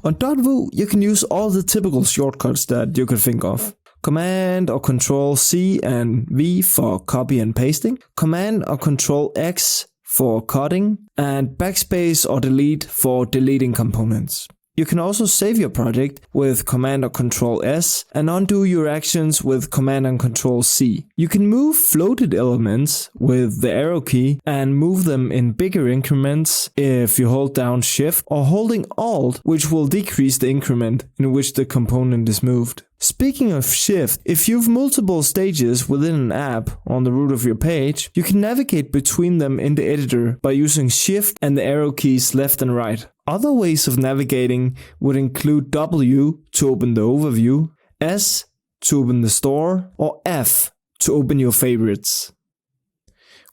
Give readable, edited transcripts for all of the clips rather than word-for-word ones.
On .vu, you can use all the typical shortcuts that you could think of. Command or Control C and V for copy and pasting, Command or Control X for cutting, and backspace or delete for deleting components. You can also save your project with Command or Control S and undo your actions with Command and Control C. You can move floated elements with the arrow key and move them in bigger increments if you hold down Shift or holding Alt, which will decrease the increment in which the component is moved. Speaking of Shift, if you have multiple stages within an app on the root of your page, you can navigate between them in the editor by using Shift and the arrow keys left and right. Other ways of navigating would include W to open the overview, S to open the store, or F to open your favorites.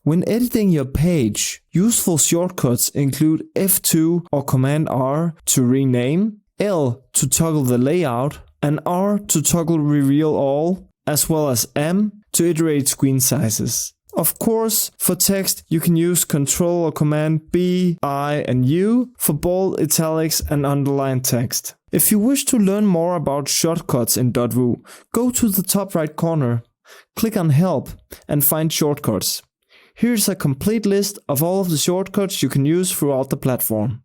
When editing your page, useful shortcuts include F2 or Command R to rename, L to toggle the layout, and R to toggle reveal all, as well as M to iterate screen sizes. Of course, for text, you can use Control or Command B, I, and U for bold, italics, and underlined text. If you wish to learn more about shortcuts in .vu, go to the top right corner, click on Help, and find Shortcuts. Here's a complete list of all of the shortcuts you can use throughout the platform.